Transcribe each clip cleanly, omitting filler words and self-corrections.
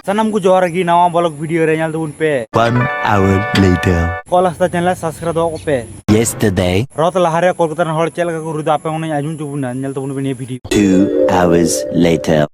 Sanam ku johar lagi nawa bolok video re nyal tubun pe. 1 hour later. Kol asta channel subscribe do ko pe. Yesterday, Rot lahare kolkata na hor chel ka ku ruda ape ngone ajun tubun na nyal tubun be ne video. 2 hours later.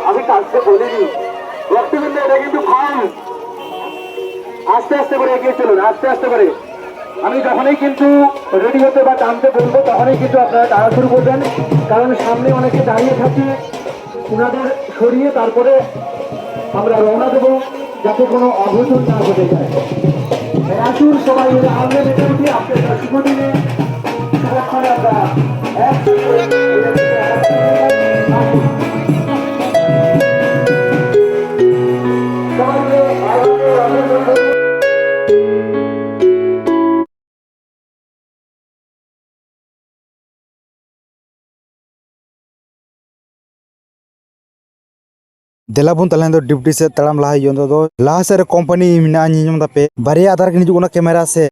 আমি কালকে বলিনি রক্তবিন্দু এটা কিন্তু farm আস্তে আস্তে করে এগিয়ে চলুন আস্তে আস্তে করে আমি যখনই কিন্তু রেডি হতে বা টানতে বলবো তখনই কিন্তু আপনারা টানা শুরু করবেন কারণ সামনে অনেকে দাঁড়িয়ে থাকে ওনাদের সরিয়ে তারপরে আমরা রওনা দেবো যাতে কোনো অঘটন না ঘটে যায় আসুন সবাই মিলে আমরা মেটে উঠি আপনার শুভ দিনে শুভক্ষণে আমরা Delabun talan do deputy se talam laha yondo do laha sare company mina nyinyom da pe bari adar kini juguna camera se